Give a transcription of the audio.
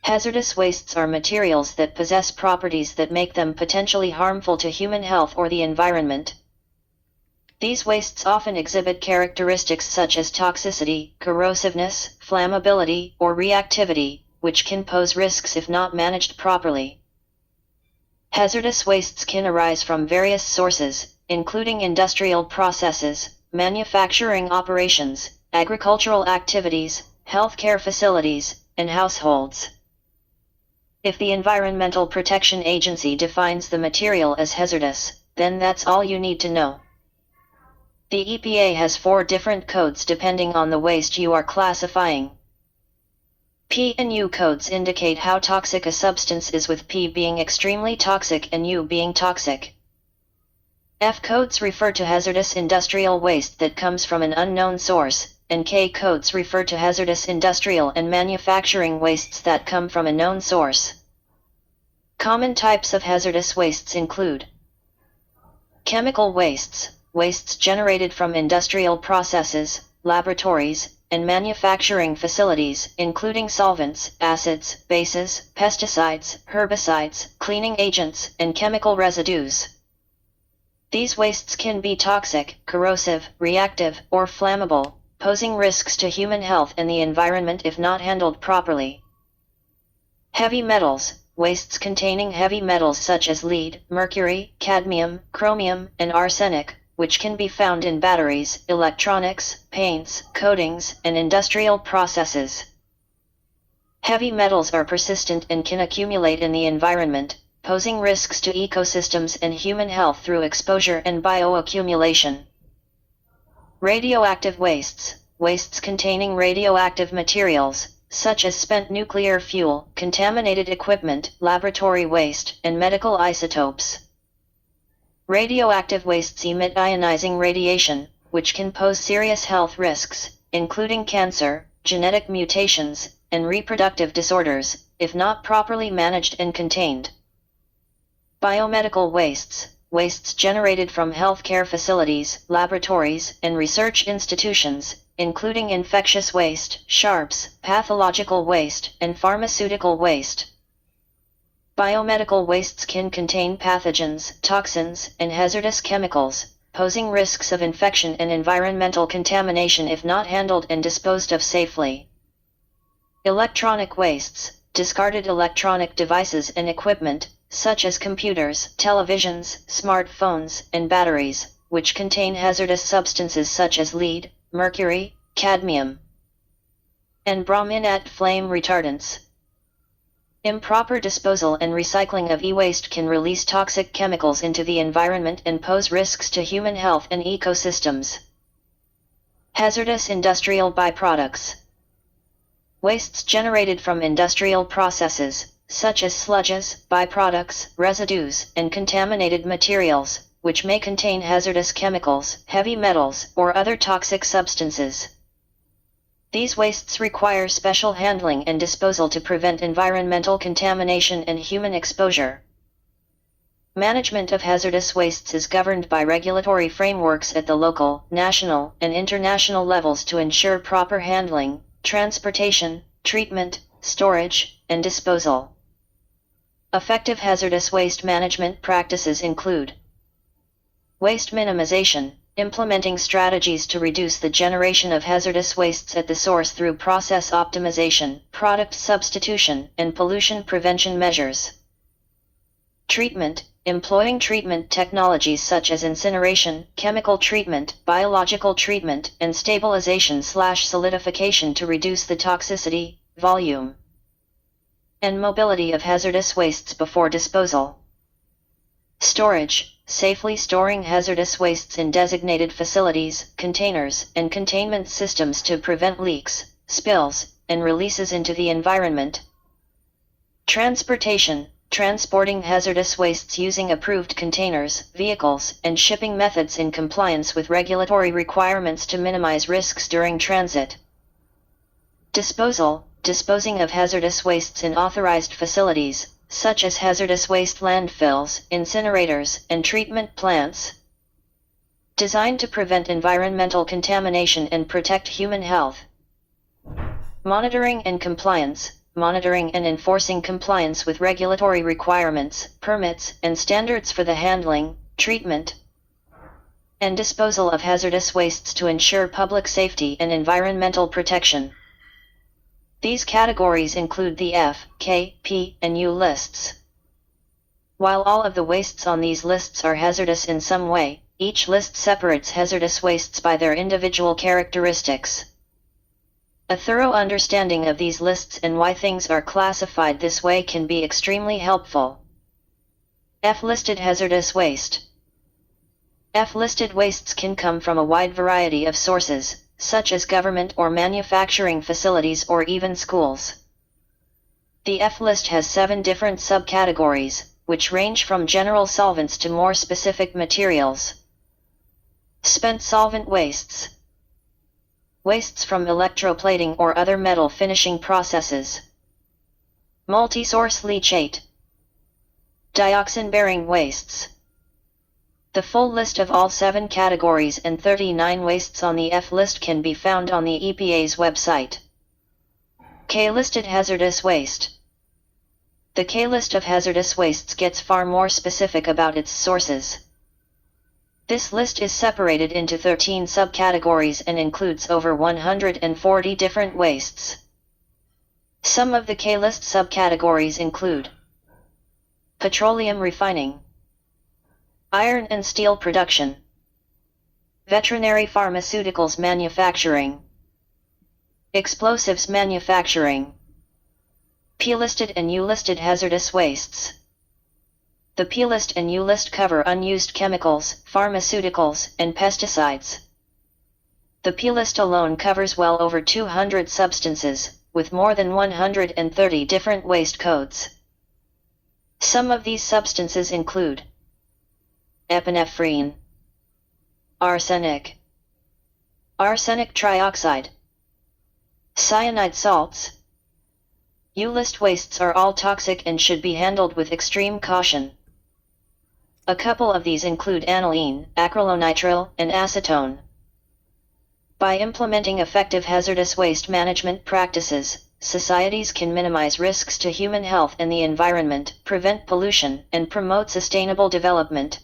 Hazardous wastes are materials that possess properties that make them potentially harmful to human health or the environment. These wastes often exhibit characteristics such as toxicity, corrosiveness, flammability, or reactivity, which can pose risks if not managed properly. Hazardous wastes can arise from various sources, including industrial processes, manufacturing operations, agricultural activities, healthcare facilities, and households. If the Environmental Protection Agency defines the material as hazardous, then that's all you need to know. The EPA has 4 different codes depending on the waste you are classifying. P and U codes indicate how toxic a substance is, with P being extremely toxic and U being toxic. F codes refer to hazardous industrial waste that comes from an unknown source, and K codes refer to hazardous industrial and manufacturing wastes that come from a known source. Common types of hazardous wastes include chemical wastes, wastes generated from industrial processes, laboratories, and manufacturing facilities, including solvents, acids, bases, pesticides, herbicides, cleaning agents, and chemical residues. These wastes can be toxic, corrosive, reactive, or flammable, posing risks to human health and the environment if not handled properly. Heavy metals, wastes containing heavy metals such as lead, mercury, cadmium, chromium, and arsenic, which can be found in batteries, electronics, paints, coatings, and industrial processes. Heavy metals are persistent and can accumulate in the environment, posing risks to ecosystems and human health through exposure and bioaccumulation. Radioactive wastes, wastes containing radioactive materials, such as spent nuclear fuel, contaminated equipment, laboratory waste, and medical isotopes. Radioactive wastes emit ionizing radiation, which can pose serious health risks, including cancer, genetic mutations, and reproductive disorders, if not properly managed and contained. Biomedical wastes, wastes generated from healthcare facilities, laboratories, and research institutions, including infectious waste, sharps, pathological waste, and pharmaceutical waste. Biomedical wastes can contain pathogens, toxins, and hazardous chemicals, posing risks of infection and environmental contamination if not handled and disposed of safely. Electronic wastes, discarded electronic devices and equipment, such as computers, televisions, smartphones, and batteries, which contain hazardous substances such as lead, mercury, cadmium, and brominate flame retardants. Improper disposal and recycling of e-waste can release toxic chemicals into the environment and pose risks to human health and ecosystems. Hazardous industrial byproducts. Wastes generated from industrial processes, such as sludges, byproducts, residues, and contaminated materials, which may contain hazardous chemicals, heavy metals, or other toxic substances. These wastes require special handling and disposal to prevent environmental contamination and human exposure. Management of hazardous wastes is governed by regulatory frameworks at the local, national, and international levels to ensure proper handling, transportation, treatment, storage, and disposal. Effective hazardous waste management practices include waste minimization, implementing strategies to reduce the generation of hazardous wastes at the source through process optimization, product substitution, and pollution prevention measures. Treatment, employing treatment technologies such as incineration, chemical treatment, biological treatment, and stabilization/solidification to reduce the toxicity, volume, and mobility of hazardous wastes before disposal. Storage, safely storing hazardous wastes in designated facilities, containers, and containment systems to prevent leaks, spills, and releases into the environment. Transportation, transporting hazardous wastes using approved containers, vehicles, and shipping methods in compliance with regulatory requirements to minimize risks during transit. Disposal, disposing of hazardous wastes in authorized facilities, such as hazardous waste landfills, incinerators, and treatment plants. Designed to prevent environmental contamination and protect human health. Monitoring and compliance, monitoring and enforcing compliance with regulatory requirements, permits, and standards for the handling, treatment, and disposal of hazardous wastes to ensure public safety and environmental protection. These categories include the F, K, P, and U lists. While all of the wastes on these lists are hazardous in some way, each list separates hazardous wastes by their individual characteristics. A thorough understanding of these lists and why things are classified this way can be extremely helpful. F-listed hazardous waste. F-listed wastes can come from a wide variety of sources, such as government or manufacturing facilities or even schools. The F-list has 7 different subcategories, which range from general solvents to more specific materials. Spent solvent wastes. Wastes from electroplating or other metal finishing processes. Multi-source leachate. Dioxin-bearing wastes. The full list of all 7 categories and 39 wastes on the F list can be found on the EPA's website. K-listed hazardous waste. The K-list of hazardous wastes gets far more specific about its sources. This list is separated into 13 subcategories and includes over 140 different wastes. Some of the K-list subcategories include petroleum refining, iron and steel production, veterinary pharmaceuticals manufacturing, explosives manufacturing, P-listed and U-listed hazardous wastes. The P-list and U-list cover unused chemicals, pharmaceuticals, and pesticides. The P-list alone covers well over 200 substances, with more than 130 different waste codes. Some of these substances include epinephrine, arsenic, arsenic trioxide, cyanide salts. U-list wastes are all toxic and should be handled with extreme caution. A couple of these include aniline, acrylonitrile, and acetone. By implementing effective hazardous waste management practices, societies can minimize risks to human health and the environment, prevent pollution, and promote sustainable development.